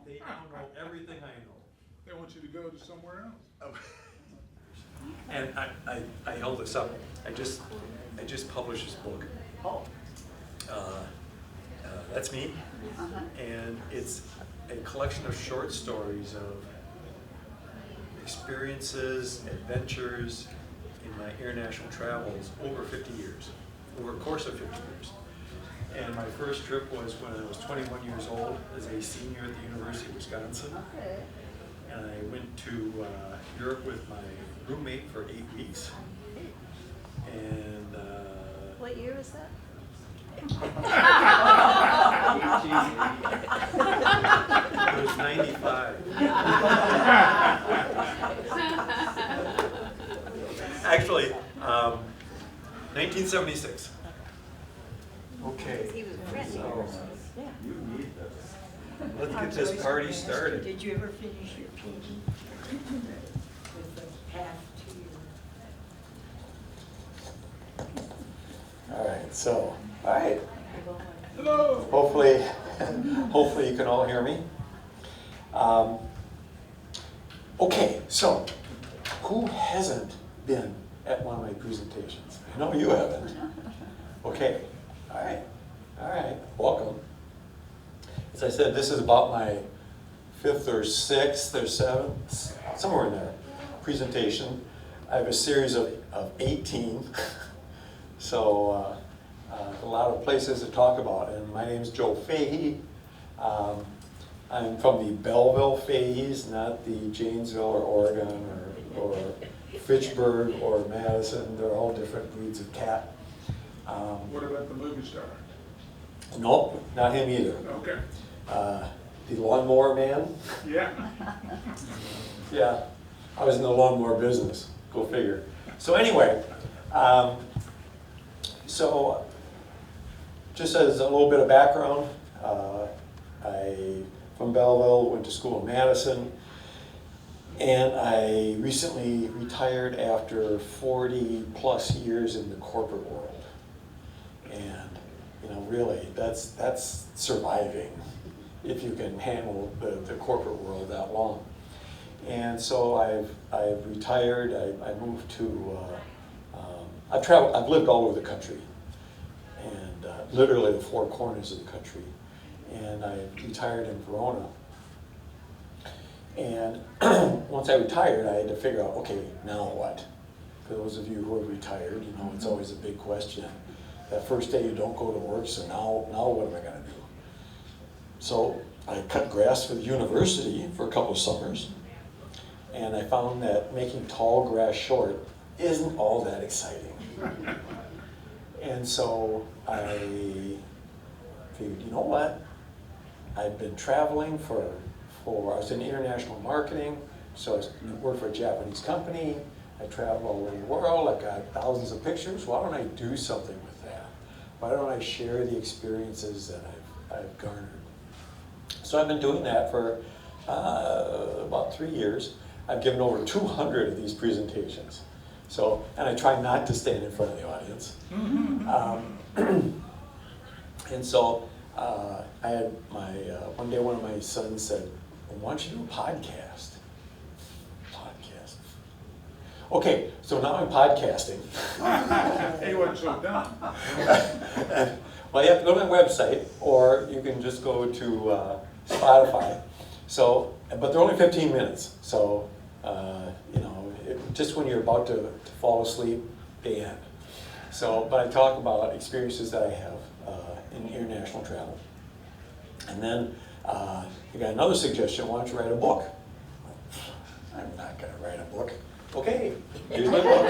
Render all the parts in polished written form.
They now know everything I know. They want you to go to somewhere else. And I held this up. I just published this book. Oh. That's me. And it's a collection of short stories of experiences, adventures in my international travels over 50 years, over a course of 50 years. And my first trip was when I was 21 years old as a senior at the University of Wisconsin. Okay. And I went to Europe with my roommate for 8 weeks. And What year was that? it was 95. Actually, 1976. Okay, He was French. so Yeah. let's get this party started. Did you ever finish your PhD with the path to your? All right. Hello. Hopefully you can all hear me. Okay, so who hasn't been at one of my presentations? I know you haven't. Okay, all right, welcome. As I said, this is about my 5th or 6th or 7th, somewhere in there, presentation. I have a series of 18, so a lot of places to talk about. And my name is Joe Fahey. I'm from the Belleville Faheys, not the Janesville or Oregon or Fitchburg or Madison. They're all different breeds of cat. What about the movie star? Nope, not him either. Okay. The lawnmower man. Yeah. Yeah, I was in the lawnmower business. Go figure. So anyway, so just as a little bit of background, I from Belleville, went to school in Madison, and I recently retired after 40 plus years in the corporate world. And really, that's surviving if you can handle the corporate world that long. And so I've retired. I moved to I've lived all over the country, and literally the 4 corners of the country. And I retired in Verona. And once I retired, I had to figure out, okay, now what? For those of you who have retired, it's always a big question. That first day you don't go to work, so now what am I gonna do? So I cut grass for the university for a couple of summers, and I found that making tall grass short isn't all that exciting. And so I figured, you know what? I've been traveling I was in international marketing, so I worked for a Japanese company. I travel all over the world. I've got thousands of pictures. Why don't I do something with that? Why don't I share the experiences that I've garnered? So I've been doing that for about 3 years. I've given over 200 of these presentations. So, and I try not to stand in front of the audience. And so I had one day one of my sons said, well, why don't you do a podcast? Podcast. Okay, so now I'm podcasting. He wasn't so dumb. Well, you have to go to my website, or you can just go to Spotify. So, but they're only 15 minutes. So, just when you're about to fall asleep, they end. So, but I talk about experiences that I have in international travel. And then I got another suggestion. Why don't you write a book? I'm not going to write a book. Okay, here's my book.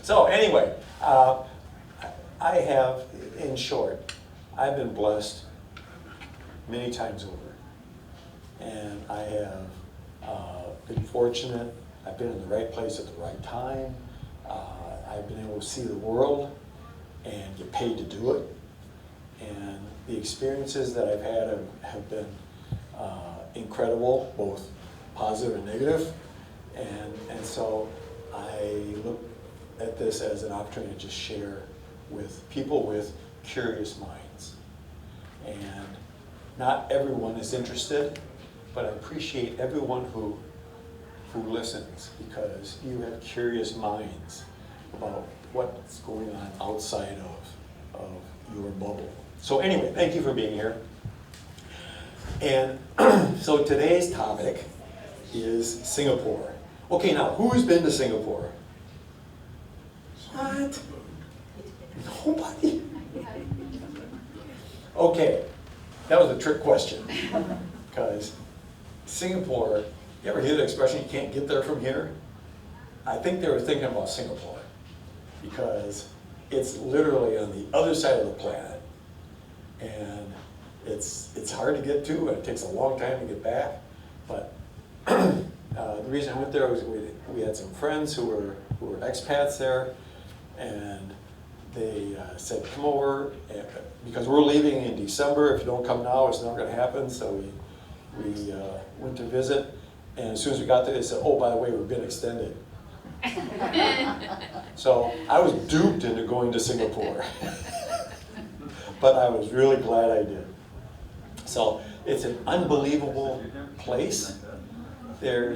So anyway, I have, in short, I've been blessed many times over. And I have been fortunate. I've been in the right place at the right time. I've been able to see the world and get paid to do it. And the experiences that I've had have been incredible, both positive and negative. And so I look at this as an opportunity to just share with people with curious minds. And not everyone is interested, but I appreciate everyone who listens, because you have curious minds about what's going on outside of your bubble. So anyway, thank you for being here. And so today's topic is Singapore. Okay, now who's been to Singapore? What? Nobody? Okay, that was a trick question. Because Singapore, you ever hear the expression, you can't get there from here? I think they were thinking about Singapore, because it's literally on the other side of the planet. And it's hard to get to, and it takes a long time to get back. But the reason I went there was we had some friends who were expats there, and they said, come over, because we're leaving in December. If you don't come now, it's not going to happen. So we went to visit, and as soon as we got there, they said, oh, by the way, we've been extended. So I was duped into going to Singapore. But I was really glad I did. So it's an unbelievable place. There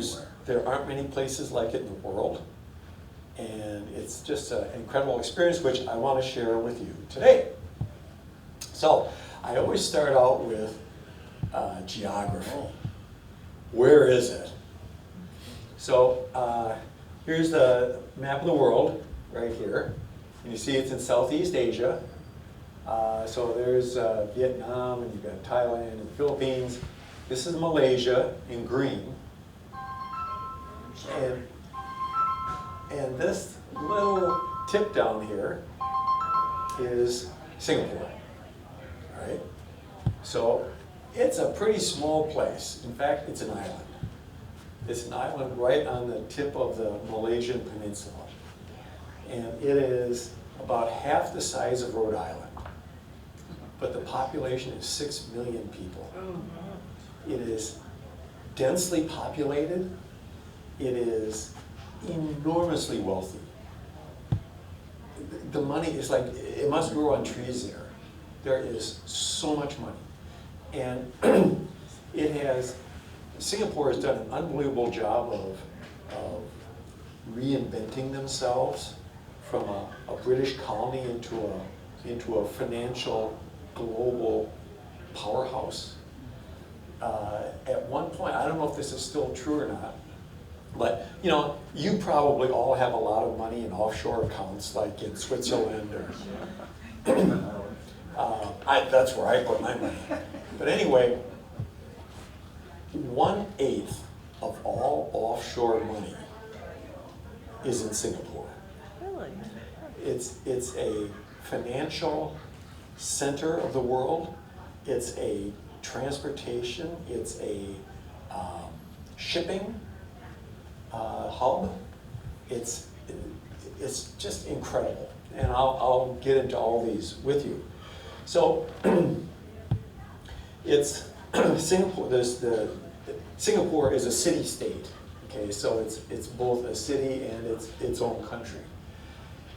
aren't many places like it in the world. And it's just an incredible experience, which I want to share with you today. So I always start out with geography. Where is it? So here's the map of the world right here. And you see it's in Southeast Asia. So there's Vietnam, and you've got Thailand and the Philippines. This is Malaysia in green. And this little tip down here is Singapore, right? So it's a pretty small place. In fact, it's an island. It's an island right on the tip of the Malaysian peninsula. And it is about half the size of Rhode Island. But the population is 6 million people. It is densely populated. It is enormously wealthy. The money is like, it must grow on trees there. There is so much money. And Singapore has done an unbelievable job of reinventing themselves from a British colony into a financial global powerhouse. At one point, I don't know if this is still true or not, but you probably all have a lot of money in offshore accounts, like in Switzerland, or that's where I put my money. But anyway, 1/8 of all offshore money is in Singapore. Really? It's a financial center of the world. It's a transportation. It's a shipping hub. It's just incredible, and I'll get into all these with you. So it's Singapore. Singapore is a city-state. Okay, so it's both a city and its own country,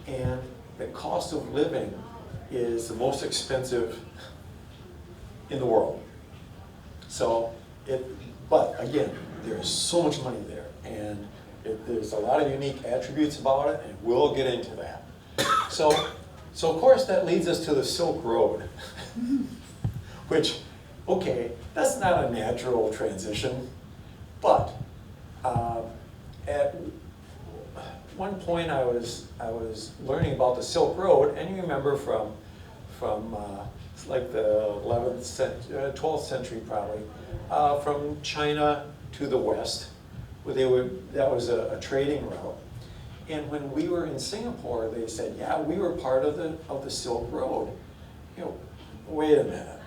and the cost of living is the most expensive in the world. So but again, there's so much money there, and there's a lot of unique attributes about it, and we'll get into that. So of course that leads us to the Silk Road, which, okay, that's not a natural transition, but at one point I was learning about the Silk Road, and you remember from like the 12th century probably, from China to the west, where that was a trading route. And when we were in Singapore, they said, yeah, we were part of the Silk Road. Wait a minute,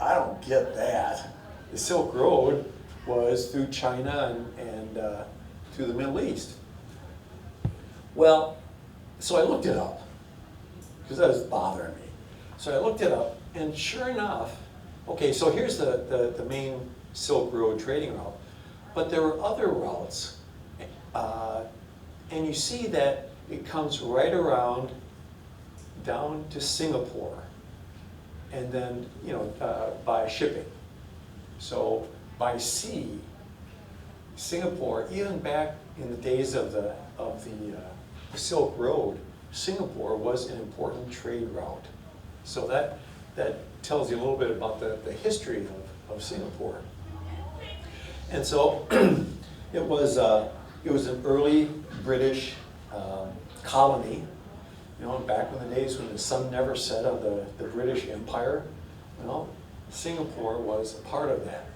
I don't get that. The Silk Road was through China and through the Middle East. Well, so I looked it up, because that was bothering me. So I looked it up, and sure enough, okay, so here's the main Silk Road trading route. But there were other routes, and you see that it comes right around down to Singapore. and then, by shipping. So by sea, Singapore, even back in the days of the Silk Road, Singapore was an important trade route. So that tells you a little bit about the history of Singapore. And so it was an early British colony, back in the days when the sun never set on the British Empire. Singapore was a part of that.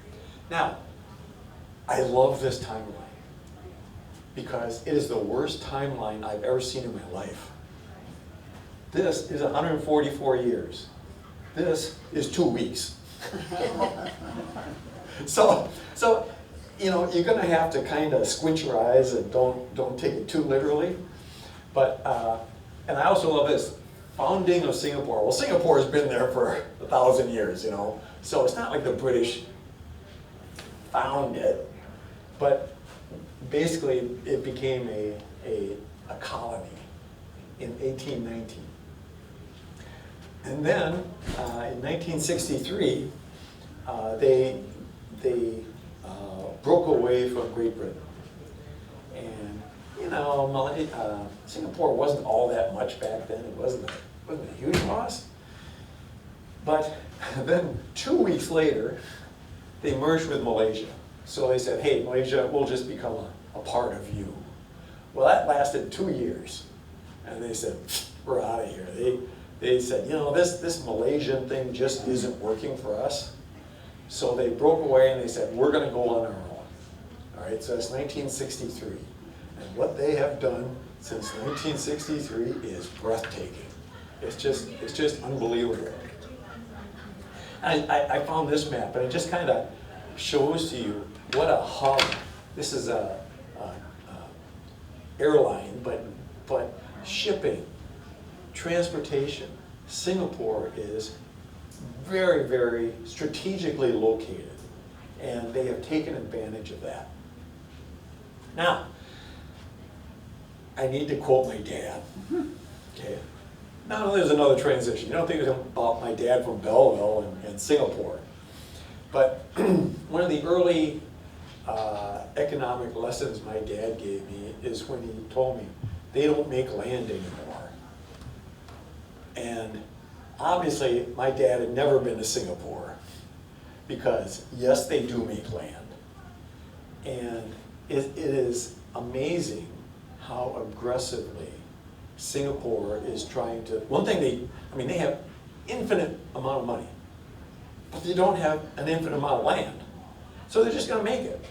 Now, I love this timeline because it is the worst timeline I've ever seen in my life. This is 144 years. This is 2 weeks. So you're going to have to kind of squint your eyes and don't take it too literally. But and I also love this founding of Singapore. Well, Singapore has been there for 1,000 years, so it's not like the British found it, but basically it became a colony in 1819. And then in 1963, they broke away from Great Britain. And Singapore wasn't all that much back then. It wasn't a huge loss. But then 2 weeks later, they merged with Malaysia. So they said, hey, Malaysia, we'll just become a part of you. Well, that lasted 2 years. And they said, we're out of here. They said, this Malaysian thing just isn't working for us. So they broke away and they said, we're going to go on our own. All right, so it's 1963. And what they have done since 1963 is breathtaking. It's just unbelievable. And I found this map, and it just kind of shows to you what a hub. This is a airline, but shipping, transportation. Singapore is very, very strategically located, and they have taken advantage of that. Now, I need to quote my dad. Okay. Now there's another transition. You don't think about my dad from Belleville and Singapore. But one of the early economic lessons my dad gave me is when he told me, they don't make land anymore. And obviously, my dad had never been to Singapore because, yes, they do make land. And it is amazing how aggressively Singapore is trying to, one thing they have infinite amount of money, but they don't have an infinite amount of land. So they're just gonna make it.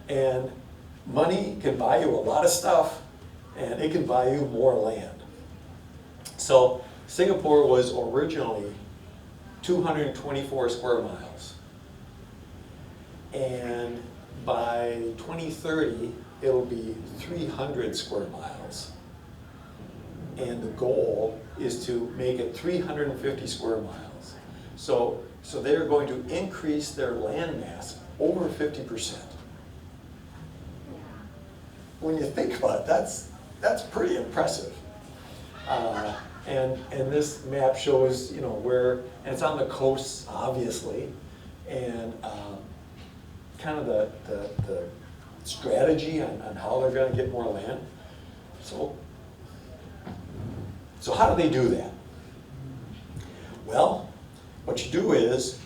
And money can buy you a lot of stuff, and it can buy you more land. So Singapore was originally 224 square miles. And by 2030, it'll be 300 square miles. And the goal is to make it 350 square miles. So they're going to increase their land mass over 50%. When you think about it, that's pretty impressive. And this map shows, where, and it's on the coasts, obviously, and kind of the strategy on how they're going to get more land. So how do they do that? Well, what you do is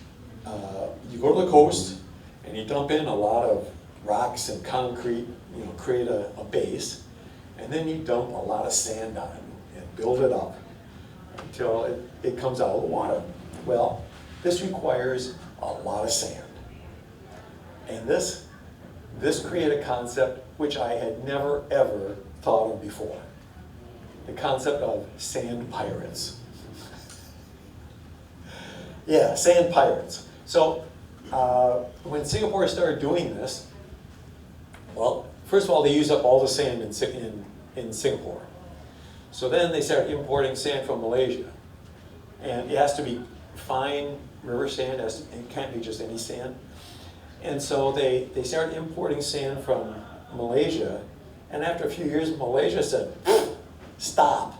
you go to the coast and you dump in a lot of rocks and concrete, create a base, and then you dump a lot of sand on it and build it up until it comes out of the water. Well, this requires a lot of sand. And this created a concept which I had never, ever thought of before. The concept of sand pirates. Yeah, sand pirates. So when Singapore started doing this, well, first of all, they used up all the sand in Singapore. So then they started importing sand from Malaysia. And it has to be fine river sand, it can't be just any sand. And so they started importing sand from Malaysia, and after a few years, Malaysia said, stop.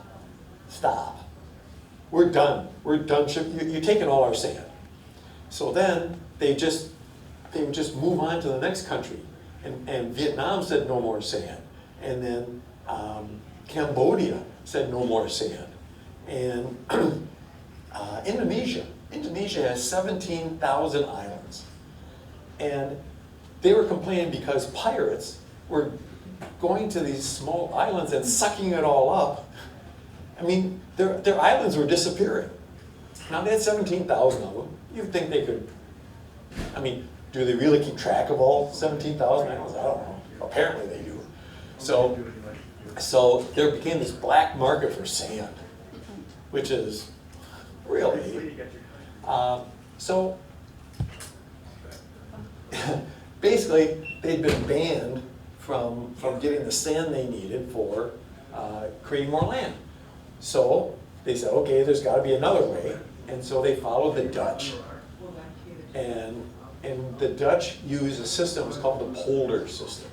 we're done you're taking all our sand. So then they would just move on to the next country. And Vietnam said no more sand. And then Cambodia said no more sand. And Indonesia has 17,000 islands. And they were complaining because pirates were going to these small islands and sucking it all up. I mean, their islands were disappearing. Now they had 17,000 of them. You'd think they could, I mean, do they really keep track of all 17,000 islands? I don't know. Apparently they do. So there became this black market for sand, which is really, so basically they'd been banned from getting the sand they needed for creating more land. So they said, okay, there's got to be another way. And so they followed the Dutch. And the Dutch use a system, it's called the polder system.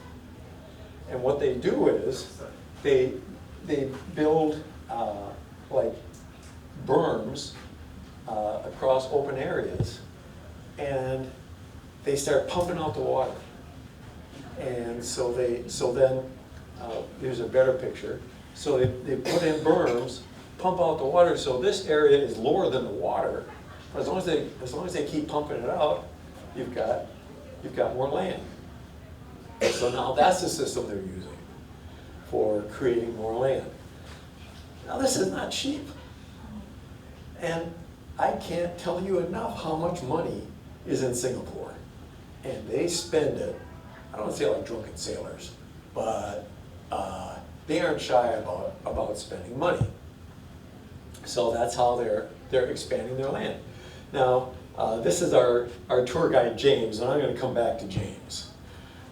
And what they do is they build like berms across open areas, and they start pumping out the water. And so then here's a better picture. So they put in berms, pump out the water, so this area is lower than the water. But as long as they keep pumping it out, you've got more land. So now that's the system they're using for creating more land. Now this is not cheap. And I can't tell you enough how much money is in Singapore. And they spend it, I don't want to say like drunken sailors, but they aren't shy about spending money. So that's how they're expanding their land. Now, this is our tour guide, James, and I'm going to come back to James.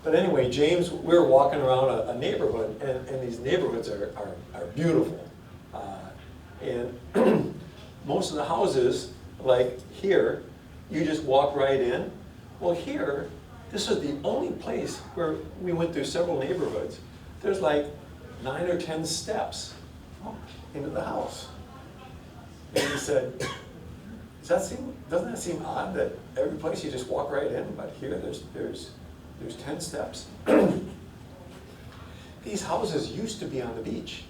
But anyway, James, we were walking around a neighborhood, and these neighborhoods are beautiful. And most of the houses, like here, you just walk right in. Well, here, this is the only place where we went through several neighborhoods. There's like 9 or 10 steps into the house. And he said, doesn't that seem odd that every place you just walk right in, but here there's 10 steps? These houses used to be on the beach.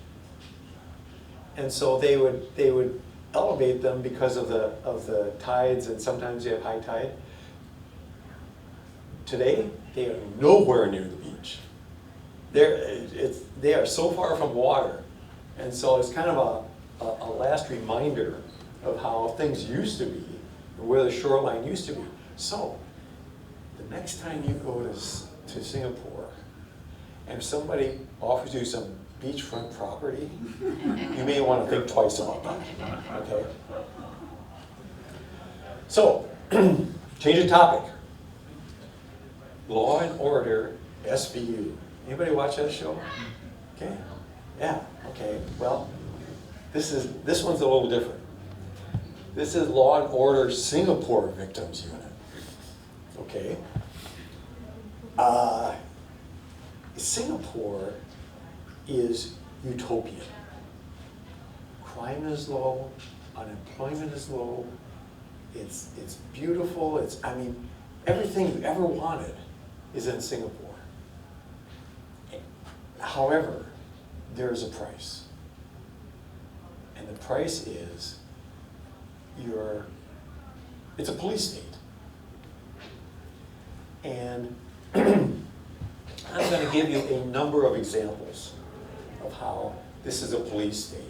And so they would elevate them because of the tides, and sometimes you have high tide. Today, they are nowhere near the beach. They are so far from water. And so it's kind of a last reminder of how things used to be, and where the shoreline used to be. So, the next time you go to Singapore, and if somebody offers you some beachfront property, you may want to think twice about that, okay? So, change of topic. Law and Order, SVU. Anybody watch that show? Okay, yeah, okay, well, this one's a little different. This is Law and Order Singapore Victims Unit, okay? Singapore is utopian. Crime is low, unemployment is low, it's beautiful, I mean, everything you ever wanted is in Singapore. However, there is a price. And the price is it's a police state. And I'm going to give you a number of examples of how this is a police state.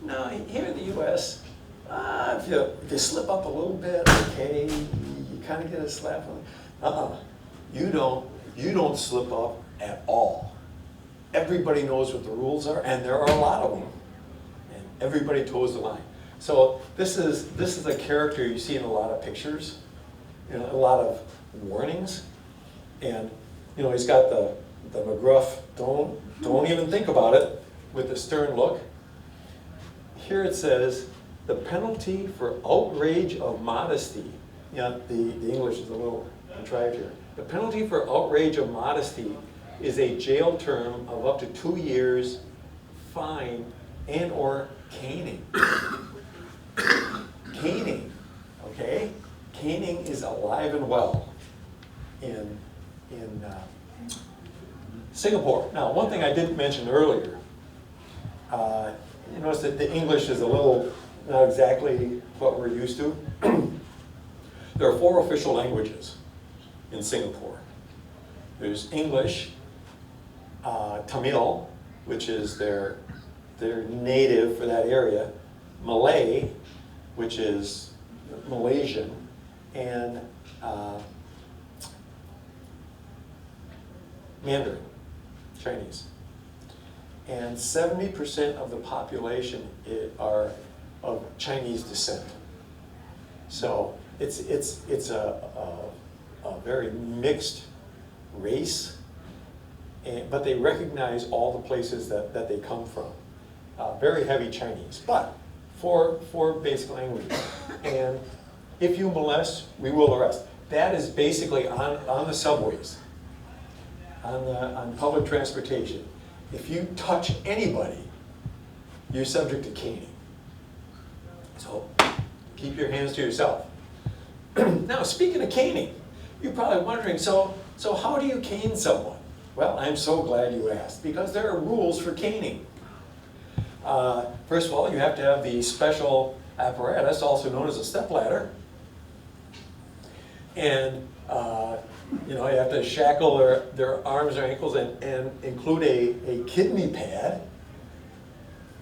Now, here in the US, if you slip up a little bit, okay, you kind of get a slap on it. You don't slip up at all. Everybody knows what the rules are, and there are a lot of them. And everybody toes the line. So this is a character you see in a lot of pictures, a lot of warnings, and he's got the McGruff, don't even think about it, with the stern look. Here it says, the penalty for outrage of modesty. The English is a little contrived here. The penalty for outrage of modesty is a jail term of up to 2 years, fine, and/or caning. caning, okay? Caning is alive and well in Singapore. Now, one thing I didn't mention earlier, you notice that the English is a little not exactly what we're used to. There are 4 official languages in Singapore. There's English, Tamil, which is their native for that area, Malay, which is Malaysian, and Mandarin, Chinese. And 70% of the population are of Chinese descent. So it's a very mixed race, but they recognize all the places that they come from. Very heavy Chinese, but 4 basic languages. And if you molest, we will arrest. That is basically on the subways, on public transportation. If you touch anybody, you're subject to caning. So keep your hands to yourself. Now, speaking of caning, you're probably wondering, so how do you cane someone? Well, I'm so glad you asked, because there are rules for caning. First of all, you have to have the special apparatus, also known as a stepladder. And you have to shackle their arms or ankles and include a kidney pad.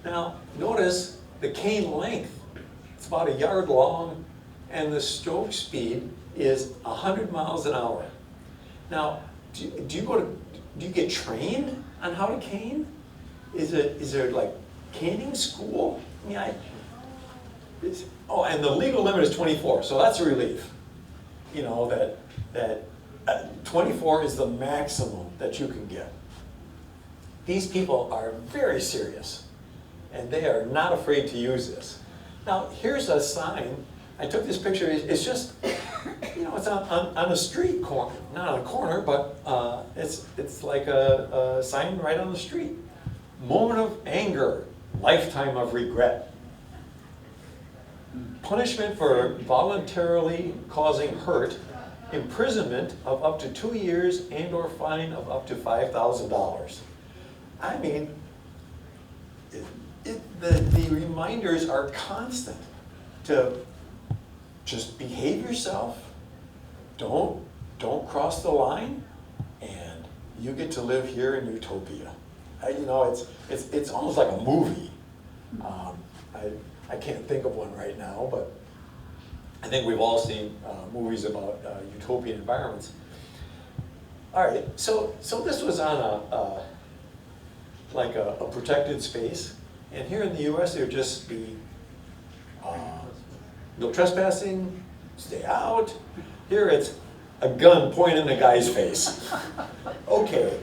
Now, notice the cane length. It's about 1 yard long, and the stroke speed is 100 miles an hour. Now, do you get trained on how to cane? Is there like caning school? I mean, and the legal limit is 24, so that's a relief. You know, that 24 is the maximum that you can get. These people are very serious, and they are not afraid to use this. Now, here's a sign. I took this picture. It's just, it's on a street corner, not on a corner, but it's like a sign right on the street. Moment of anger, lifetime of regret. Punishment for voluntarily causing hurt, imprisonment of up to 2 years and/or fine of up to $5,000. I mean, the reminders are constant to just behave yourself, don't cross the line, and you get to live here in utopia. It's almost like a movie. I can't think of one right now, but I think we've all seen movies about utopian environments. All right, so this was on a protected space, and here in the U.S. there would just be no trespassing, stay out. Here it's a gun pointed in the guy's face. Okay,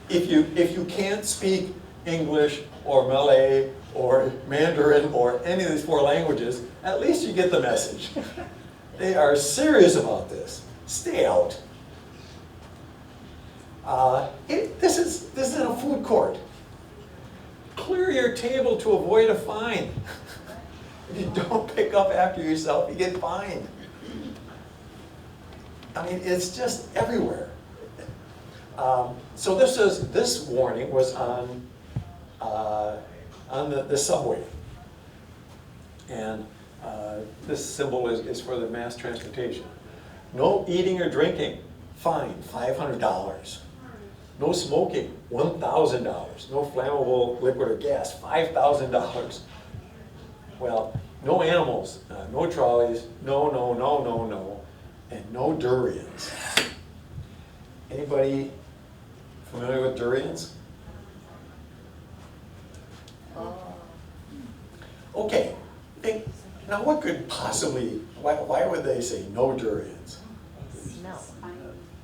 if you can't speak English or Malay or Mandarin or any of these 4 languages, at least you get the message. They are serious about this. Stay out. This is in a food court. Clear your table to avoid a fine. If you don't pick up after yourself, you get fined. I mean, it's just everywhere. So this warning was on the subway, and this symbol is for the mass transportation. No eating or drinking, fine, $500. No smoking, $1,000. No flammable liquid or gas, $5,000. Well, no animals, no trolleys, no, and no durians. Anybody familiar with durians? Okay, now what could possibly, why would they say no durians? Smell.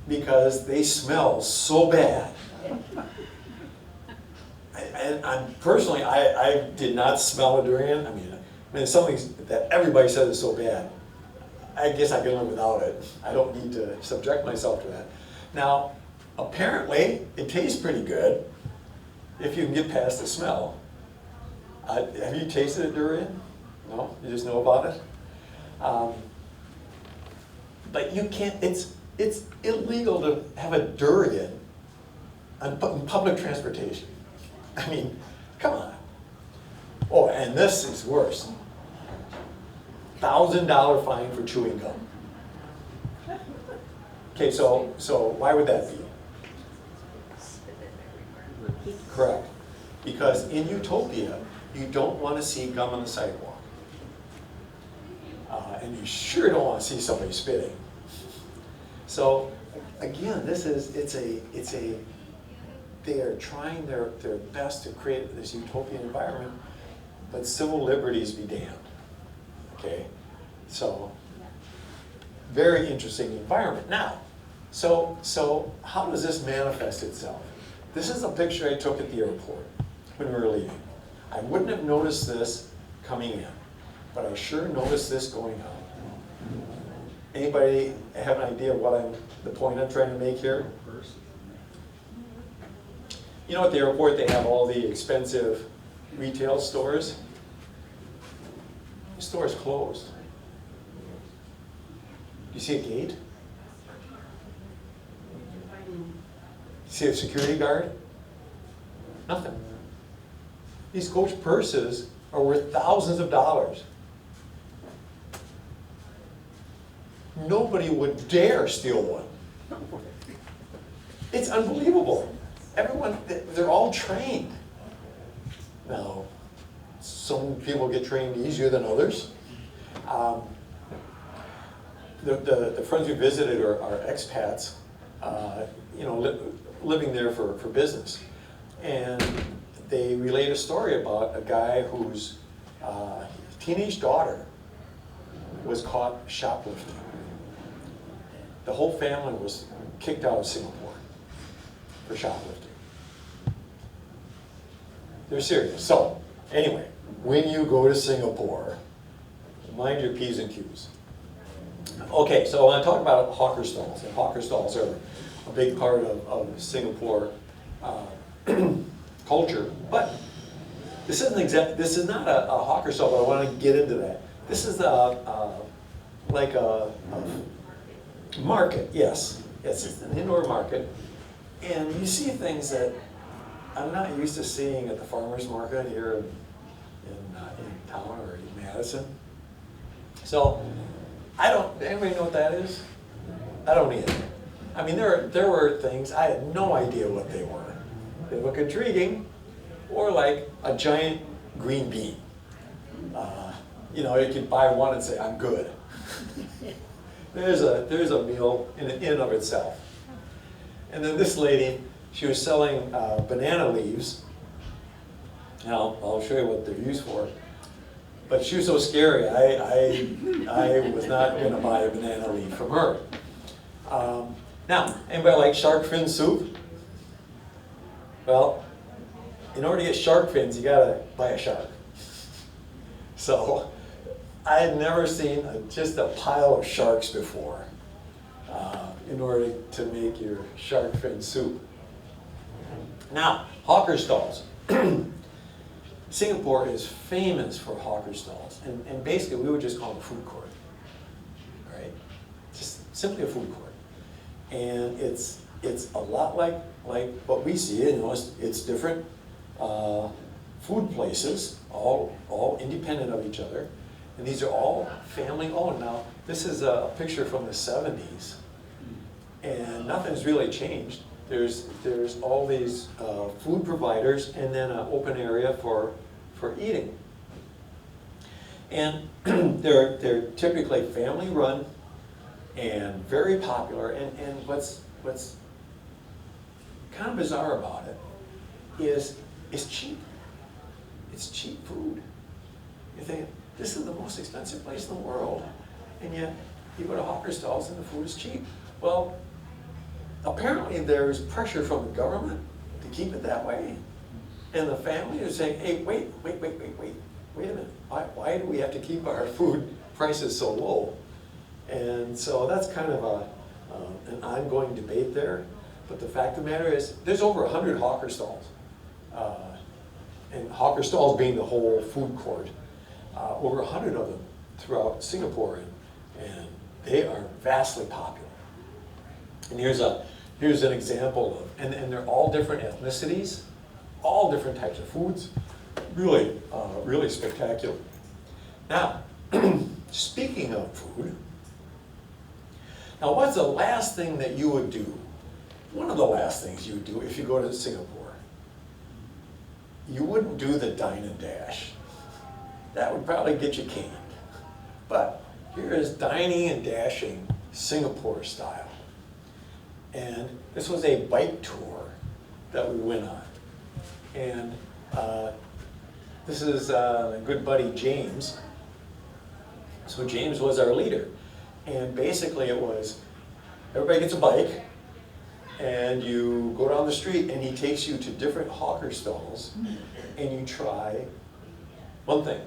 Because they smell so bad. And personally, I did not smell a durian. I mean, it's something that everybody says is so bad. I guess I can live without it. I don't need to subject myself to that. Now, apparently, it tastes pretty good if you can get past the smell. Have you tasted a durian? No? You just know about it? But you can't, it's illegal to have a Durian on public transportation. I mean, come on. Oh, and this is worse. $1,000 fine for chewing gum. Okay, so why would that be? Correct. Because in Utopia, you don't want to see gum on the sidewalk. And you sure don't want to see somebody spitting. So again, they are trying their best to create this utopian environment, but civil liberties be damned. Okay? So, very interesting environment. Now, so how does this manifest itself? This is a picture I took at the airport when we were leaving. I wouldn't have noticed this coming in, but I sure noticed this going out. Anybody have an idea what the point I'm trying to make here? You know, at the airport they have all the expensive retail stores. The store is closed. You see a gate? See a security guard? Nothing. These Coach purses are worth thousands of dollars. Nobody would dare steal one. It's unbelievable. Everyone, they're all trained. Now, some people get trained easier than others. The friends we visited are expats, living there for business. And they relate a story about a guy whose teenage daughter was caught shoplifting. The whole family was kicked out of Singapore for shoplifting. They're serious. So, anyway, when you go to Singapore, mind your P's and Q's. Okay, so I want to talk about hawker stalls. And hawker stalls are a big part of Singapore culture. But this is not a hawker stall, but I want to get into that. This is like a market, yes. Yes, it's an indoor market. And you see things that I'm not used to seeing at the farmer's market here in town or in Madison. So, anybody know what that is? I don't either. I mean, there were things, I had no idea what they were. They look intriguing, or like a giant green bean. You could buy one and say, I'm good. There's a meal in and of itself. And then this lady, she was selling banana leaves. Now, I'll show you what they're used for. But she was so scary, I was not going to buy a banana leaf from her. Now, anybody like shark fin soup? Well, in order to get shark fins, you gotta buy a shark. So, I had never seen just a pile of sharks before in order to make your shark fin soup. Now, hawker stalls. Singapore is famous for hawker stalls, and basically we would just call them a food court, right? Just simply a food court, and it's a lot like what we see. It's different food places, all independent of each other, and these are all family owned. Now, this is a picture from the 70s, and nothing's really changed. There's all these food providers, and then an open area for eating. And they're typically family run and very popular. And what's kind of bizarre about it is it's cheap. It's cheap food. You think, this is the most expensive place in the world, and yet you go to hawker stalls and the food is cheap. Well, apparently there's pressure from the government to keep it that way. And the family is saying, hey, wait a minute. Why do we have to keep our food prices so low? And so that's kind of an ongoing debate there. But the fact of the matter is, there's over 100 hawker stalls. And hawker stalls being the whole food court. Over 100 of them. throughout Singapore, and they are vastly popular. And here's an example of, and they're all different ethnicities, all different types of foods, really, really spectacular. Now, speaking of food, now what's the last thing that you would do? One of the last things you would do if you go to Singapore. You wouldn't do the dine and dash. That would probably get you canned. But here is dining and dashing Singapore style. And this was a bike tour that we went on. And this is a good buddy, James. So James was our leader. And basically it was, everybody gets a bike, and you go down the street, and he takes you to different hawker stalls, and you try one thing.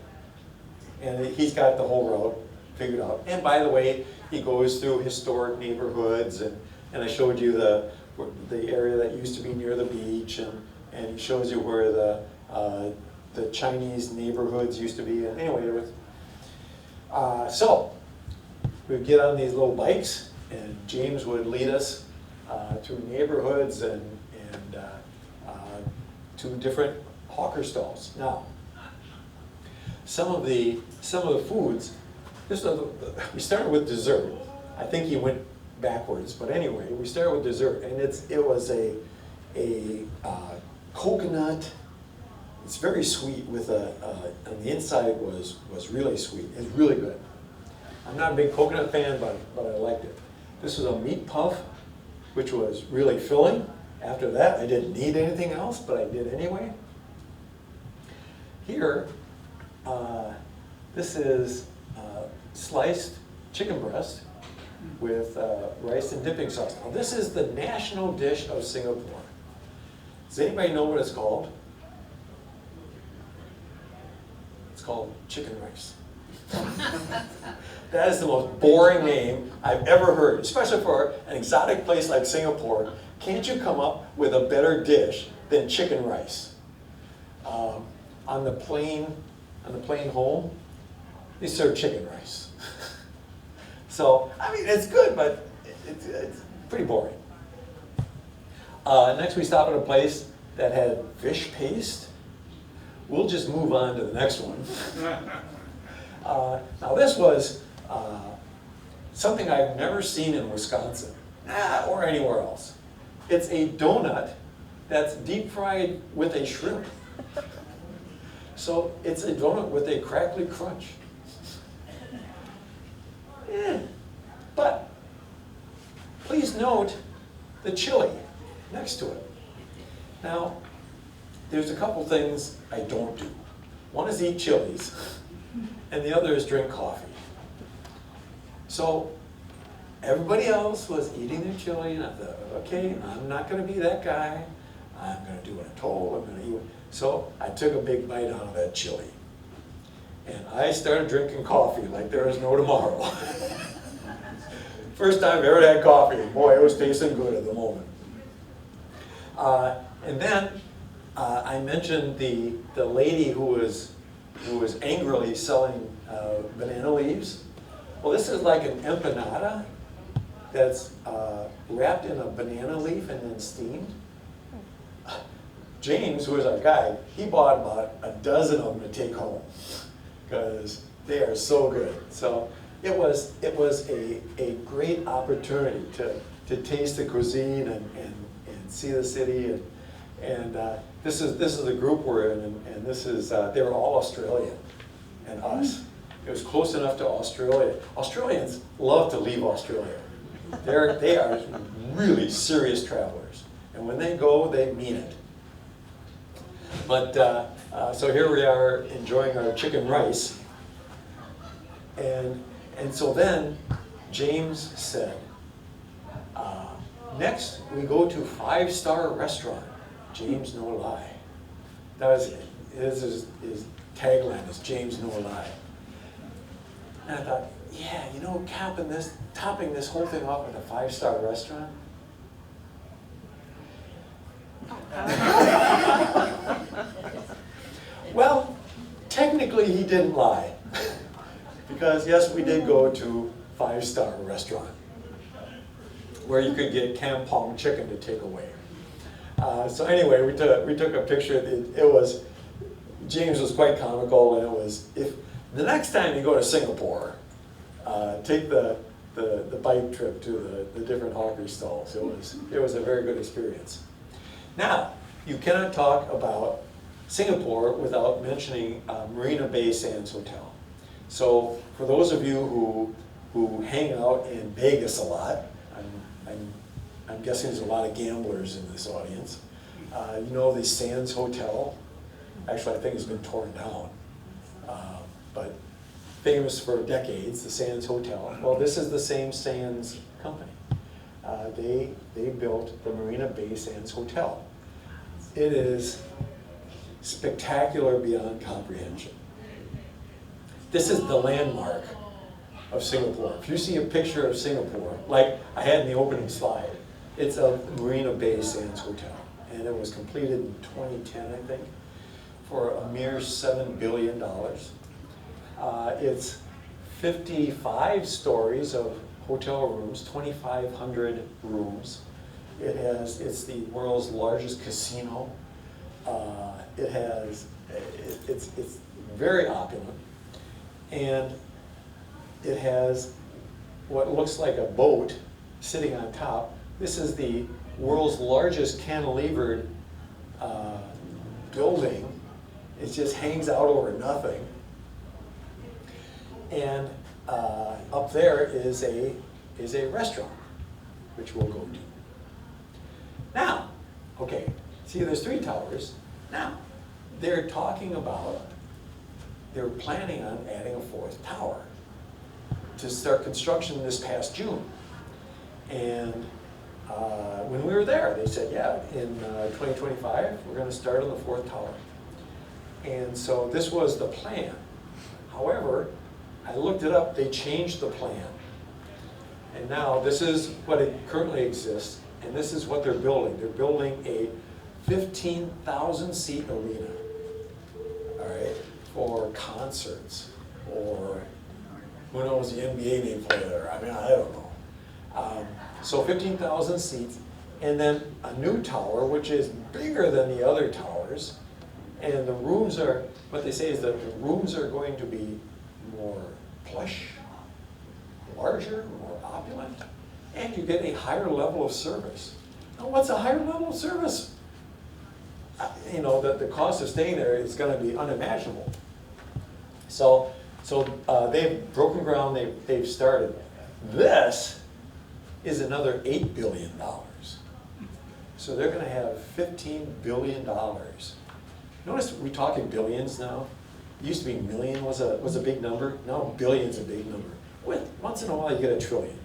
And he's got the whole route figured out. And by the way, he goes through historic neighborhoods, and I showed you the area that used to be near the beach, and he shows you where the Chinese neighborhoods used to be. And anyway, there was, so we'd get on these little bikes, and James would lead us through neighborhoods and to different hawker stalls. Now, some of the foods, we started with dessert. I think he went backwards, but anyway, we started with dessert, and it was a coconut. It's very sweet with on the inside was really sweet. It's really good. I'm not a big coconut fan, but I liked it. This was a meat puff, which was really filling. After that, I didn't need anything else, but I did anyway. Here, this is sliced chicken breast with rice and dipping sauce. Now, this is the national dish of Singapore. Does anybody know what it's called? It's called chicken rice. That is the most boring name I've ever heard, especially for an exotic place like Singapore. Can't you come up with a better dish than chicken rice? On the plane home, they serve chicken rice. So, I mean, it's good, but it's pretty boring. Next, we stopped at a place that had fish paste. We'll just move on to the next one. Now, this was something I've never seen in Wisconsin or anywhere else. It's a donut that's deep fried with a shrimp. So it's a donut with a crackly crunch. But please note the chili next to it. Now, there's a couple things I don't do. One is eat chilies, and the other is drink coffee. So everybody else was eating their chili, and I thought, okay, I'm not going to be that guy. I'm going to do what I'm told. I'm going to eat. So I took a big bite out of that chili, and I started drinking coffee like there is no tomorrow. First time I've ever had coffee. Boy, it was tasting good at the moment. And then I mentioned the lady who was angrily selling banana leaves. Well, this is like an empanada that's wrapped in a banana leaf and then steamed. James, who was our guide, he bought about a dozen of them to take home because they are so good. So it was a great opportunity to taste the cuisine and see the city, and this is the group we're in, and this is they were all Australian and us. It was close enough to Australia. Australians love to leave Australia. They are really serious travelers, and when they go, they mean it. But so here we are enjoying our chicken rice, and so then James said, next we go to 5-star restaurant. James no lie. That was his tagline is James no lie. And I thought, yeah, you know, topping this whole thing off with a 5-star restaurant. Well, technically he didn't lie. because yes, we did go to 5-star restaurant where you could get kampong chicken to take away. So anyway, we took a picture. James was quite comical, and it was, if the next time you go to Singapore, take the bike trip to the different hawkery stalls. It was a very good experience. Now, you cannot talk about Singapore without mentioning Marina Bay Sands Hotel. So for those of you who hang out in Vegas a lot, I'm guessing there's a lot of gamblers in this audience. You know the Sands Hotel. Actually, I think it's been torn down, but famous for decades, the Sands Hotel. Well, this is the same Sands company. They built the Marina Bay Sands Hotel. It is spectacular beyond comprehension. This is the landmark of Singapore. If you see a picture of Singapore, like I had in the opening slide, it's a Marina Bay Sands Hotel. And it was completed in 2010, I think, for a mere $7 billion. It's 55 stories of hotel rooms, 2,500 rooms. It's the world's largest casino. It's very opulent. And it has what looks like a boat sitting on top. This is the world's largest cantilevered building. It just hangs out over nothing. And up there is a restaurant, which we'll go to. Now, okay, see there's 3 towers. Now, they're planning on adding a 4th tower to start construction this past June. And when we were there, they said, yeah, in 2025, we're going to start on the 4th tower. And so this was the plan. However, I looked it up, they changed the plan. And now this is what it currently exists, and this is what they're building. They're building a 15,000 seat arena, all right, for concerts, or who knows the NBA may play there. I mean, I don't know. So 15,000 seats, and then a new tower, which is bigger than the other towers. And the rooms are, what they say is that the rooms are going to be more plush, larger, more opulent, and you get a higher level of service. Now, what's a higher level of service? You know, the cost of staying there is going to be unimaginable. So they've broken ground, they've started. This is another $8 billion. So they're going to have $15 billion. Notice we're talking billions now. It used to be million was a big number. Now billion's a big number. Once in a while you get a trillion.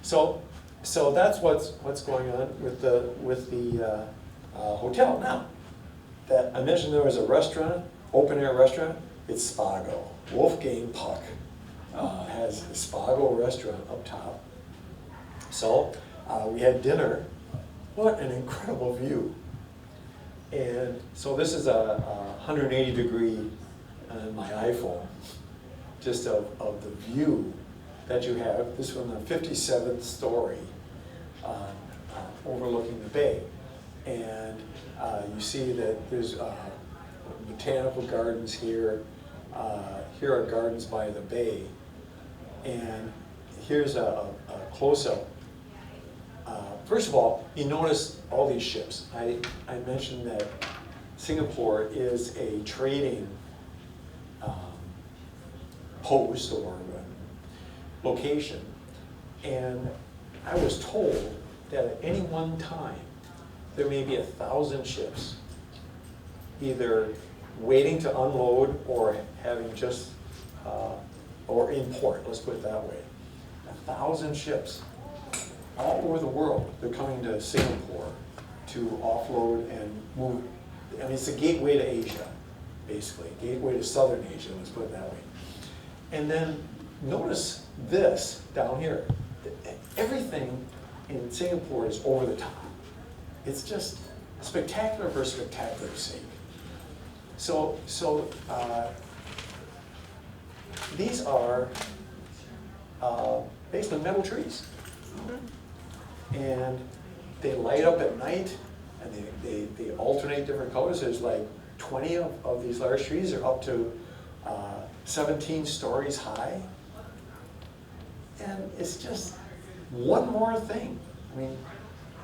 So that's what's going on with the hotel. Now, that I mentioned there was a restaurant, open air restaurant. It's Spago. Wolfgang Puck has a Spago restaurant up top. So we had dinner. What an incredible view. And so this is a 180 degree on my iPhone, just of the view that you have. This one, the 57th story, overlooking the bay. And you see that there's botanical gardens here. Here are gardens by the bay. And here's a close-up. First of all, you notice all these ships. I mentioned that Singapore is a trading post or location, and I was told that at any one time there may be 1,000 ships either waiting to unload or having just or in port, let's put it that way. 1,000 ships all over the world. They're coming to Singapore to offload and move. I mean, it's a gateway to Asia, basically. Gateway to Southern Asia, let's put it that way. And then notice this down here. Everything in Singapore is over the top. It's just spectacular for spectacular's sake. So these are basically metal trees. And they light up at night, and they alternate different colors. There's like 20 of these large trees. They're up to 17 stories high. And it's just one more thing. I mean,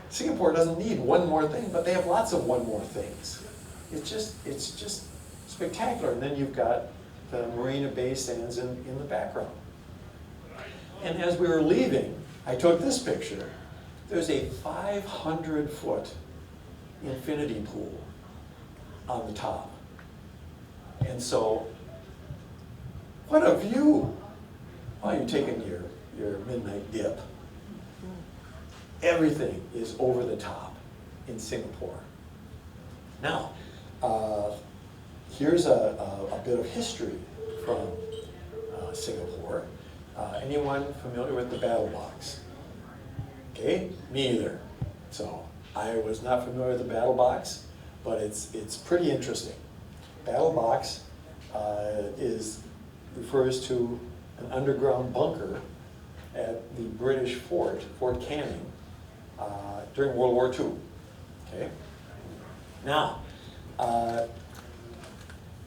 Singapore doesn't need one more thing, but they have lots of one more things. It's just spectacular. And then you've got the Marina Bay Sands in the background. And as we were leaving, I took this picture. There's a 500-foot infinity pool on the top. And so, what a view! While you're taking your midnight dip, everything is over the top in Singapore. Now, here's a bit of history from Singapore. Anyone familiar with the Battle Box? Okay, me either. So I was not familiar with the Battle Box, but it's pretty interesting. Battle Box refers to an underground bunker at the British fort, Fort Canning, during World War II. Okay. Now,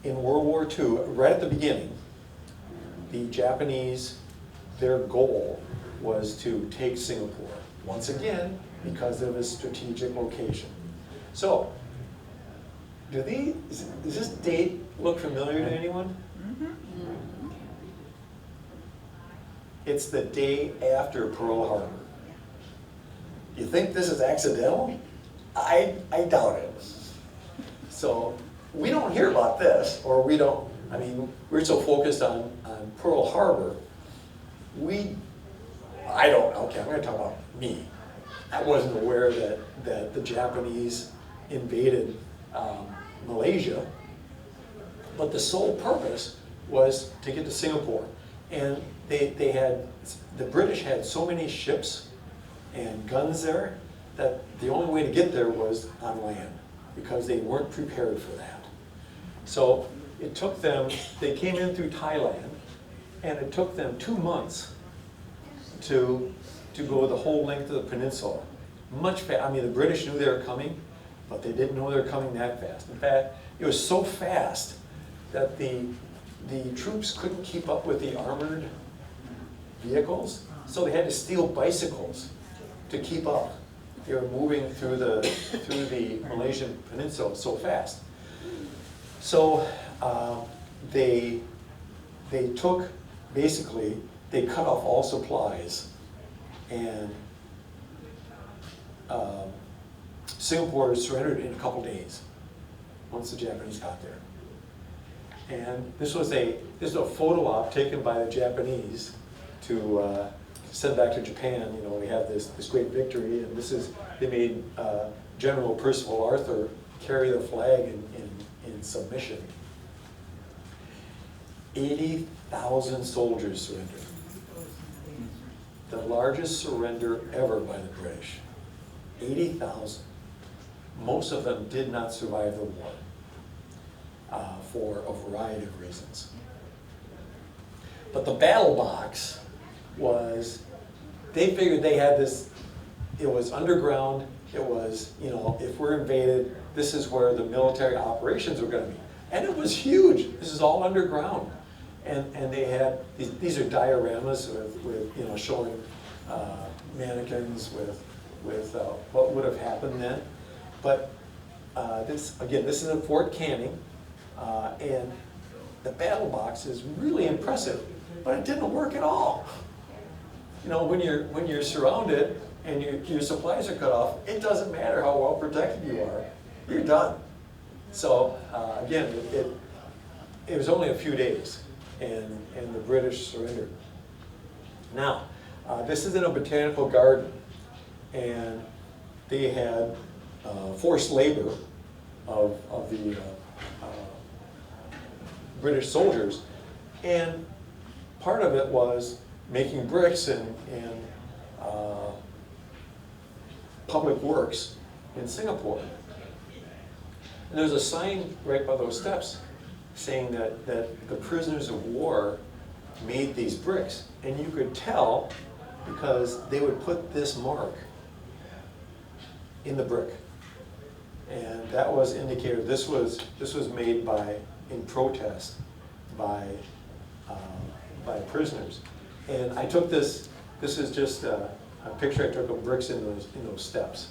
in World War II, right at the beginning, the Japanese, their goal was to take Singapore, once again, because of its strategic location. So, does this date look familiar to anyone? It's the day after Pearl Harbor. You think this is accidental? I doubt it. So, we don't hear about this, or we don't, I mean, we're so focused on Pearl Harbor, I don't, okay, I'm gonna talk about me. I wasn't aware that the Japanese invaded Malaysia, but the sole purpose was to get to Singapore. And the British had so many ships and guns there that the only way to get there was on land, because they weren't prepared for that. So it took them, they came in through Thailand, and it took them 2 months to go the whole length of the peninsula. Much faster. I mean, the British knew they were coming, but they didn't know they were coming that fast. In fact, it was so fast that the troops couldn't keep up with the armored vehicles, so they had to steal bicycles to keep up. They were moving through the Malaysian peninsula so fast. So they took, basically, they cut off all supplies, and Singapore surrendered in a couple days once the Japanese got there. And this was a photo op taken by the Japanese to send back to Japan. You know, we have this great victory, and they made General Percival Arthur carry the flag in submission. 80,000 soldiers surrendered. The largest surrender ever by the British. 80,000. Most of them did not survive the war for a variety of reasons. But the Battle Box was, they figured they had this, it was underground, it was, you know, if we're invaded, this is where the military operations were going to be. And it was huge. This is all underground. And they had, these are dioramas with you know, showing mannequins with what would have happened then. But this is in Fort Canning, and the Battle Box is really impressive, but it didn't work at all. You know, when you're surrounded and your supplies are cut off, it doesn't matter how well protected you are, you're done. So again, it was only a few days, and the British surrendered. Now, this is in a botanical garden, and they had forced labor of the British soldiers, and part of it was making bricks and public works in Singapore. And there's a sign right by those steps saying that the prisoners of war made these bricks. And you could tell because they would put this mark in the brick. And that was indicated, this was made in protest by prisoners. And I took this is just a picture I took of bricks in those steps.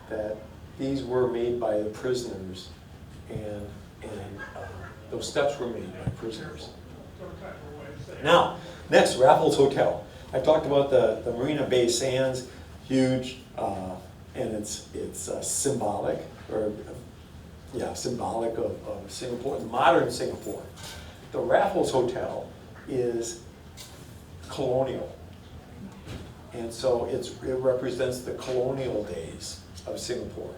That these were made by the prisoners, and those steps were made by prisoners. Now, next, Raffles Hotel. I talked about the Marina Bay Sands, huge, and it's symbolic, symbolic of Singapore, modern Singapore. The Raffles Hotel is colonial, and so it represents the colonial days of Singapore.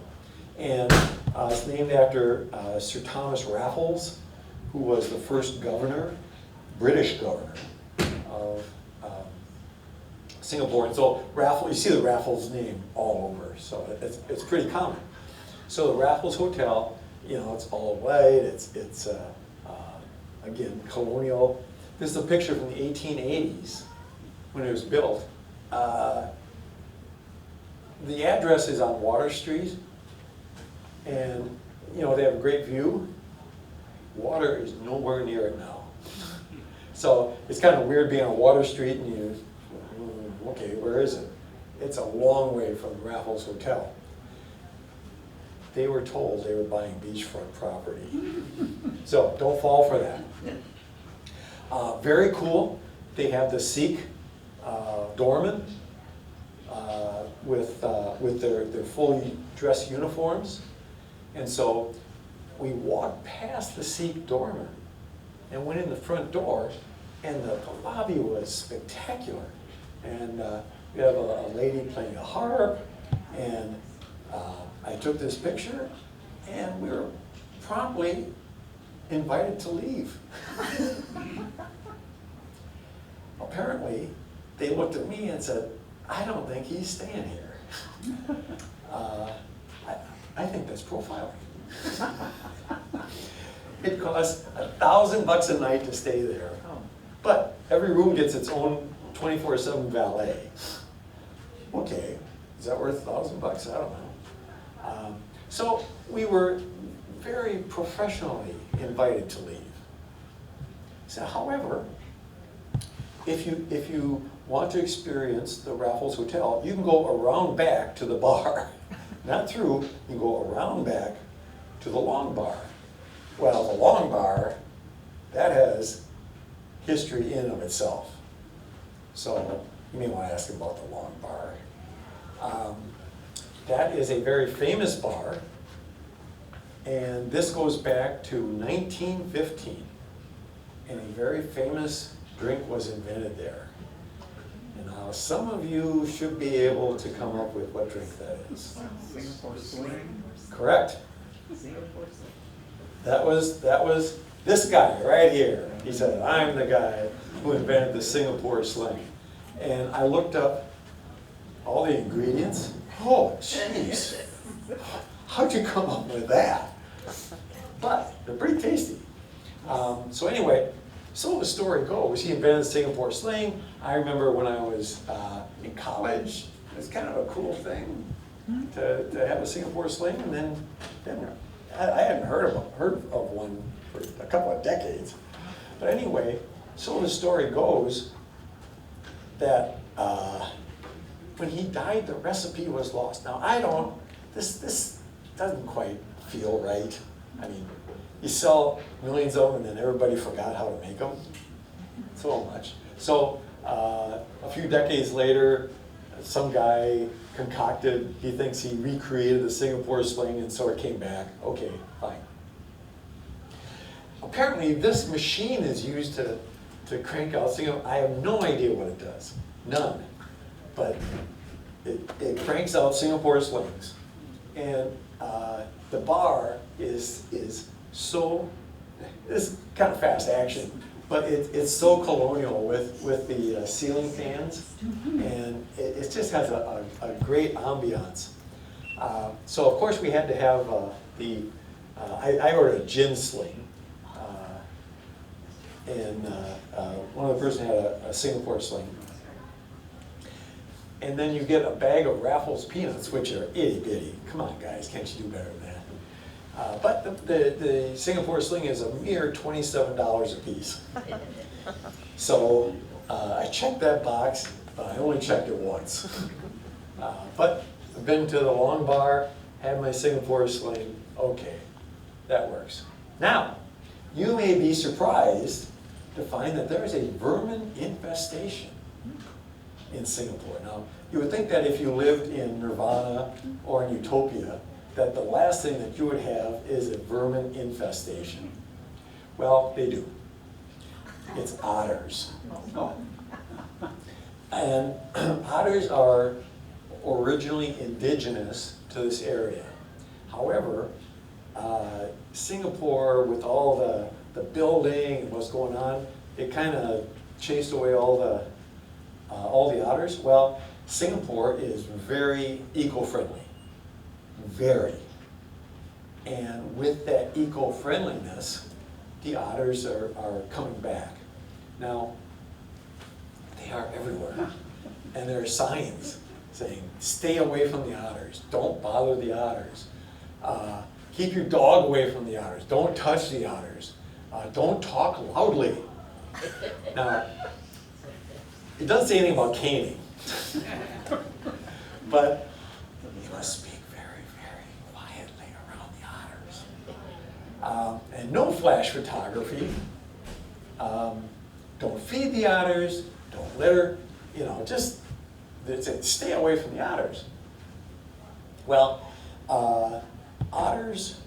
And it's named after Sir Thomas Raffles, who was the first governor, British governor of Singapore. And so Raffles, you see the Raffles name all over, so it's pretty common. So the Raffles Hotel, it's all white, it's again, colonial. This is a picture from the 1880s when it was built. The address is on Water Street, and they have a great view. Water is nowhere near it now. So it's kind of weird being on Water Street and okay, where is it? It's a long way from Raffles Hotel. They were told they were buying beachfront property. So don't fall for that. Very cool. They have the Sikh doorman with their fully dress uniforms. And so we walked past the Sikh doorman and went in the front door, and the lobby was spectacular. And we have a lady playing a harp, and I took this picture, and we were promptly invited to leave. Apparently, they looked at me and said, I don't think he's staying here. I think that's profiling. It costs $1,000 a night to stay there, but every room gets its own 24/7 valet. Okay, is that worth $1,000? I don't know. So we were very professionally invited to leave. So, however, if you want to experience the Raffles Hotel, you can go around back to the bar. Not through, you can go around back to the long bar. Well, the long bar, that has history in and of itself. So you may want to ask about the long bar. That is a very famous bar, and this goes back to 1915, and a very famous drink was invented there. And now some of you should be able to come up with what drink that is. Singapore Sling. Correct. Singapore Sling. That was this guy right here. He said, I'm the guy who invented the Singapore sling. And I looked up all the ingredients. Oh, jeez. How'd you come up with that? But they're pretty tasty. So anyway, so the story goes, he invented the Singapore sling. I remember when I was in college, it was kind of a cool thing to have a Singapore sling, and then I hadn't heard of one for a couple of decades. But anyway, so the story goes that when he died, the recipe was lost. Now this doesn't quite feel right. I mean, you sell millions of them and then everybody forgot how to make them. So much. So a few decades later, some guy concocted, he thinks he recreated the Singapore sling, and so it came back. Okay, fine. Apparently this machine is used to crank out Singapore. I have no idea what it does. None. But it cranks out Singapore slings. And the bar is so, it's kind of fast action, but it's so colonial with the ceiling fans, and it just has a great ambiance. So of course we had to have I ordered a gin sling. and one of the person had a Singapore sling. And then you get a bag of Raffles peanuts, which are itty bitty. Come on, guys, can't you do better than that? But the Singapore sling is a mere $27 a piece. So I checked that box, but I only checked it once. But I've been to the long bar, had my Singapore sling, okay, that works. Now, you may be surprised to find that there is a vermin infestation in Singapore. Now, you would think that if you lived in Nirvana or in Utopia, that the last thing that you would have is a vermin infestation. Well, they do. It's otters. And otters are originally indigenous to this area. However, Singapore, with all the building and what's going on, it kind of chased away all the otters. Well, Singapore is very eco-friendly, very. And with that eco-friendliness, the otters are coming back. Now, they are everywhere. And there are signs saying, stay away from the otters, don't bother the otters. Keep your dog away from the otters, don't touch the otters, don't talk loudly. Now, it doesn't say anything about caning, but you must speak very, very quietly around the otters. And no flash photography. Don't feed the otters, don't litter, just stay away from the otters. Well, otters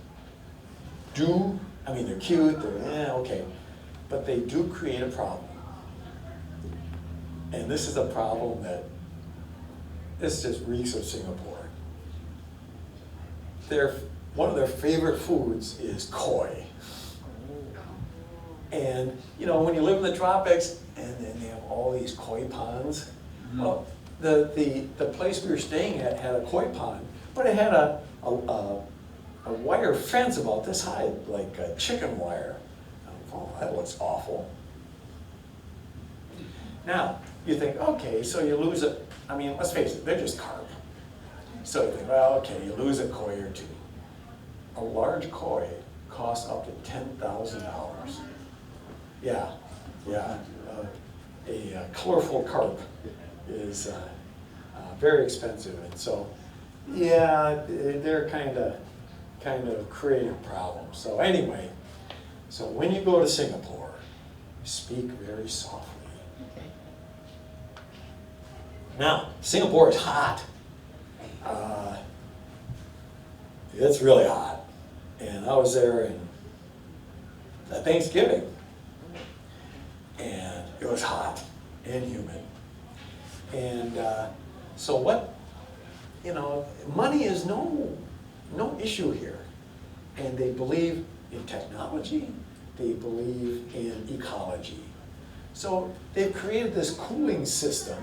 do, they're cute, they're okay, but they do create a problem. And this is a problem this just reeks of Singapore. One of their favorite foods is koi. And, when you live in the tropics, and then they have all these koi ponds, well, the place we were staying at had a koi pond, but it had a wire fence about this high, like a chicken wire. Oh, that looks awful. Now, you think, okay, so you lose it. Let's face it, they're just carp. So you think, well, okay, you lose a koi or two. A large koi costs up to $10,000. Yeah. A colorful carp is very expensive, and so, yeah, they're kind of creating problems. So anyway, so when you go to Singapore, speak very softly. Now, Singapore is hot. It's really hot. And I was there at Thanksgiving. And it was hot and humid. And so money is no issue here. And they believe in technology. They believe in ecology. So they've created this cooling system,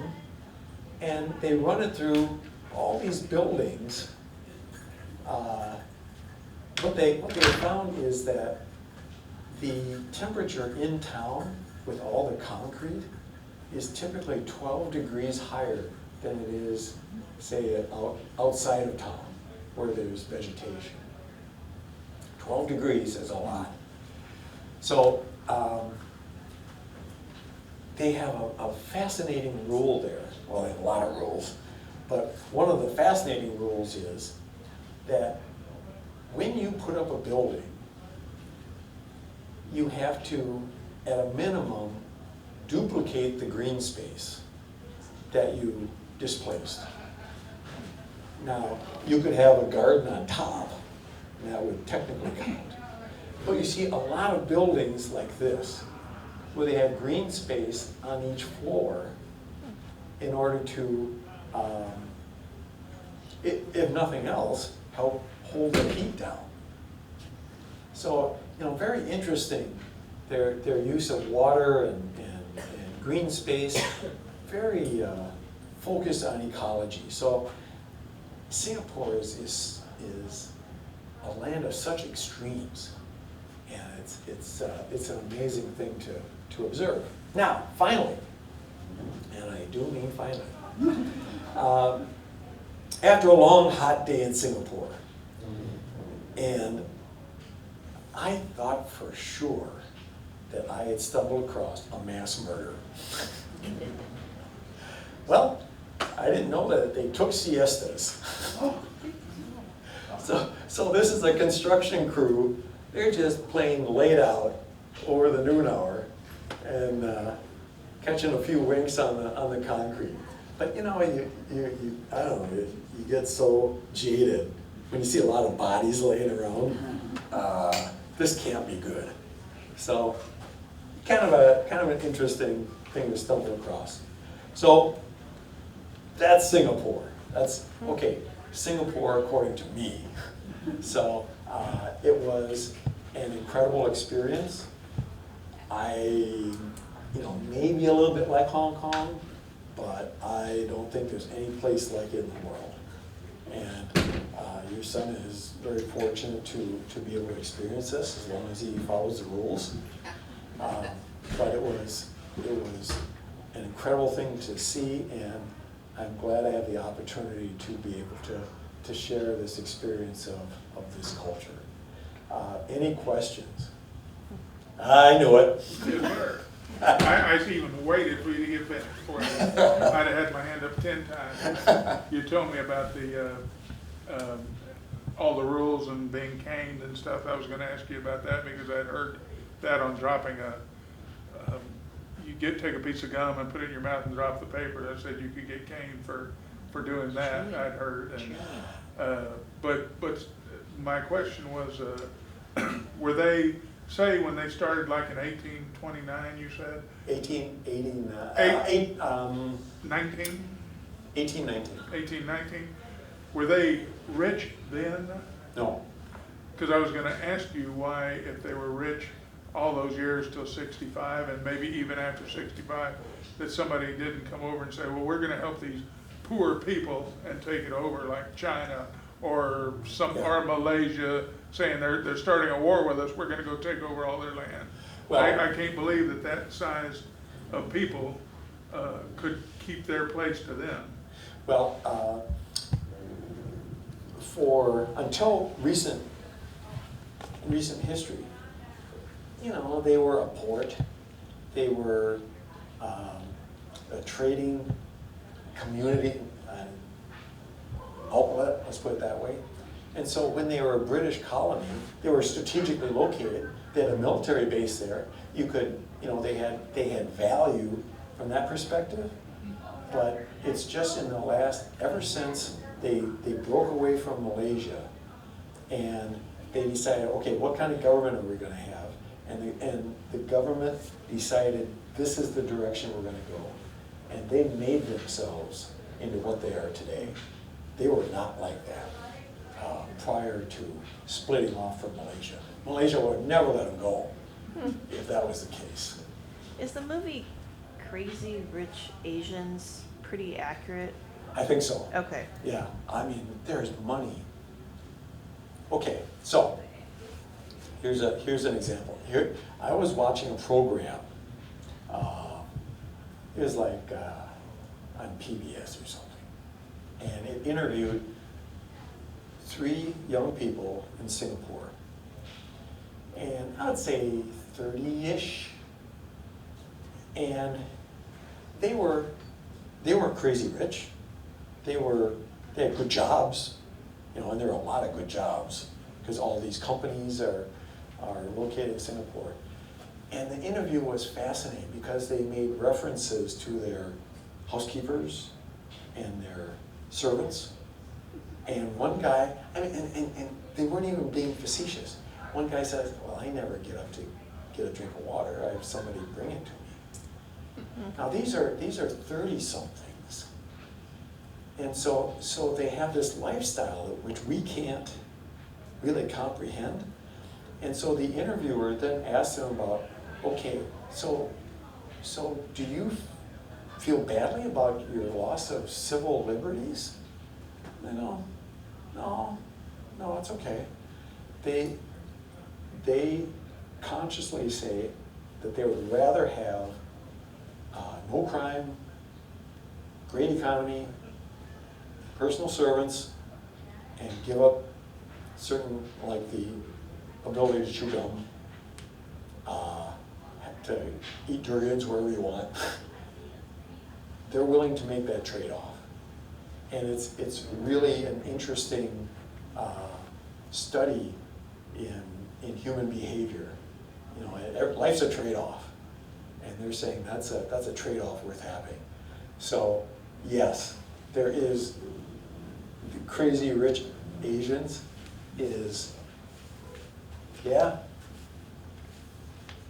and they run it through all these buildings. What they found is that the temperature in town with all the concrete is typically 12 degrees higher than it is, say, outside of town where there's vegetation. 12 degrees is a lot. So they have a fascinating rule there. Well, they have a lot of rules, but one of the fascinating rules is that when you put up a building, you have to, at a minimum, duplicate the green space that you displaced. Now, you could have a garden on top, and that would technically count. But you see a lot of buildings like this, where they have green space on each floor in order to, if nothing else, help hold the heat down. So, very interesting, their use of water and green space, very focused on ecology. So Singapore is a land of such extremes. And it's an amazing thing to observe. Now, finally, and I do mean finally, after a long, hot day in Singapore, and I thought for sure that I had stumbled across a mass murder. Well, I didn't know that they took siestas. So this is a construction crew. They're just plain laid out over the noon hour and catching a few winks on the concrete. But you know, you I don't know, you get so jaded when you see a lot of bodies laying around. This can't be good. So kind of an interesting thing to stumble across. So that's Singapore. That's okay. Singapore, according to me. So it was an incredible experience. Maybe a little bit like Hong Kong, but I don't think there's any place like it in the world. And your son is very fortunate to be able to experience this as long as he follows the rules. But it was an incredible thing to see, and I'm glad I have the opportunity to be able to share this experience of this culture. Any questions? I knew it. Yes, sir. I even waited for you to get finished before I'd have had my hand up 10 times. You told me about the all the rules and being caned and stuff. I was going to ask you about that because I'd heard that on dropping take a piece of gum and put it in your mouth and drop the paper. I said you could get caned for doing that. I'd heard. And but my question was, were they, say when they started like in 1829, you said? 1819. 1819. Were they rich then? No. Because I was going to ask you why, if they were rich all those years till 65, and maybe even after 65, that somebody didn't come over and say, well, we're going to help these poor people and take it over, like China or or Malaysia, saying they're starting a war with us, we're going to go take over all their land. Well, I can't believe that size of people could keep their place to them. Well, until recent history, they were a port, they were a trading community, outlet, let's put it that way. And so when they were a British colony, they were strategically located. They had a military base there. You could, they had value from that perspective. But it's just in the last, ever since they broke away from Malaysia, and they decided, okay, what kind of government are we going to have? And the government decided this is the direction we're going to go. And they made themselves into what they are today. They were not like that prior to splitting off from Malaysia. Malaysia would never let them go if that was the case. Is the movie Crazy Rich Asians pretty accurate? I think so. Okay. Yeah, I mean, there's money. Okay, so here's an example. Here, I was watching a program. It was like on PBS or something, and it interviewed 3 young people in Singapore, and I'd say 30-ish, and they weren't crazy rich. They had good jobs, and there are a lot of good jobs because all these companies are located in Singapore. And the interview was fascinating because they made references to their housekeepers and their servants. And one guy, and they weren't even being facetious. One guy says, well, I never get up to get a drink of water. I have somebody bring it to me. Now these are 30-somethings. And so they have this lifestyle which we can't really comprehend. And so the interviewer then asked them about, okay, so do you feel badly about your loss of civil liberties? And no, it's okay. They consciously say that they would rather have no crime, great economy, personal servants, and give up certain, like the ability to chew gum, to eat durians wherever you want. They're willing to make that trade-off. And it's really an interesting study in human behavior. You know, life's a trade-off, and they're saying that's a trade-off worth having. So yes, there is crazy rich Asians is, yeah.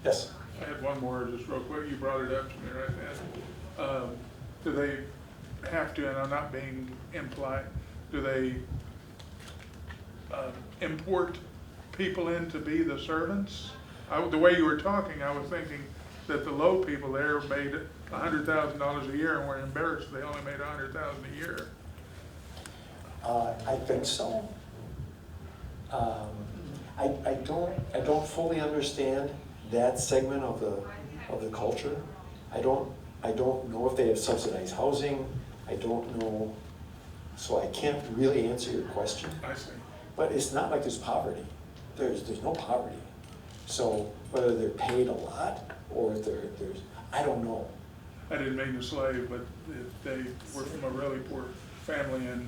Yes. I had one more, just real quick, you brought it up to me right now. Do they have to, and I'm not being impolite, do they import people in to be the servants? The way you were talking, I was thinking that the low people there made $100,000 a year and were embarrassed they only made $100,000 a year. I think so. I don't fully understand that segment of the culture. I don't know if they have subsidized housing. I don't know, so I can't really answer your question. I see. But it's not like there's poverty. There's no poverty. So whether they're paid a lot or if there's, I don't know. I didn't mean to slave, but if they were from a really poor family in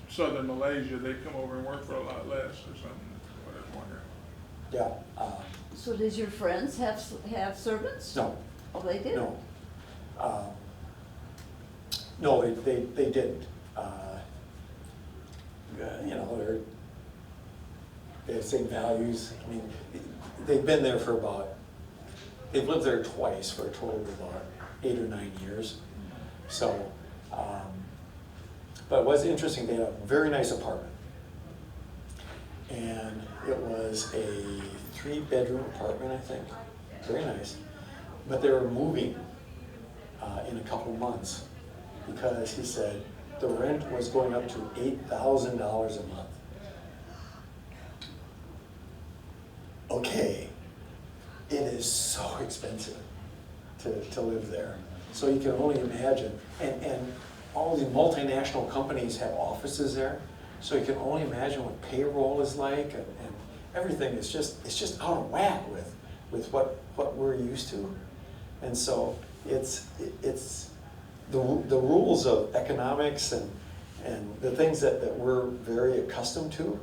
southern Malaysia, they'd come over and work for a lot less or something. What I was wondering. Yeah. So does your friends have servants? No. Oh, they do? No. No, they didn't. You know, they have the same values. I mean, they've been there for they've lived there twice for a total of about 8 or 9 years. So, but what's interesting, they had a very nice apartment. And it was a 3-bedroom apartment, I think. Very nice. But they were moving in a couple months because he said the rent was going up to $8,000 a month. Okay, it is so expensive to live there. So you can only imagine, and all the multinational companies have offices there, so you can only imagine what payroll is like, and everything is just out of whack with what we're used to. And so it's the rules of economics and the things that we're very accustomed to.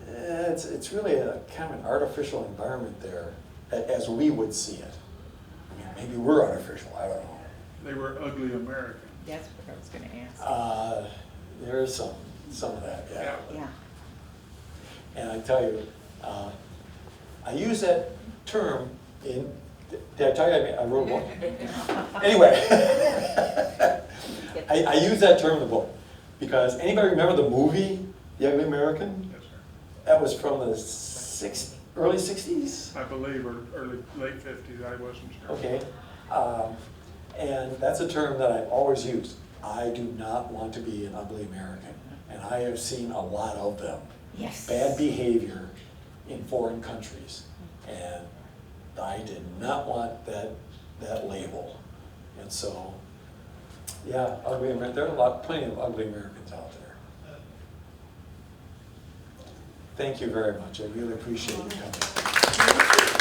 It's really a kind of an artificial environment there, as we would see it. I mean, maybe we're artificial, I don't know. They were ugly Americans. That's what I was gonna ask. There's some of that, yeah. Yeah. And I tell you, I use that term in, did I tell you I wrote a book? Anyway, I use that term in the book because anybody remember the movie, The Ugly American? Yes, sir. That was from the early 60s? I believe, or late 50s, I wasn't sure. Okay. And that's a term that I've always used. I do not want to be an ugly American. And I have seen a lot of them. Yes. Bad behavior in foreign countries. And I did not want that label. And so, yeah, ugly American. There are plenty of ugly Americans out there. Thank you very much. I really appreciate you coming.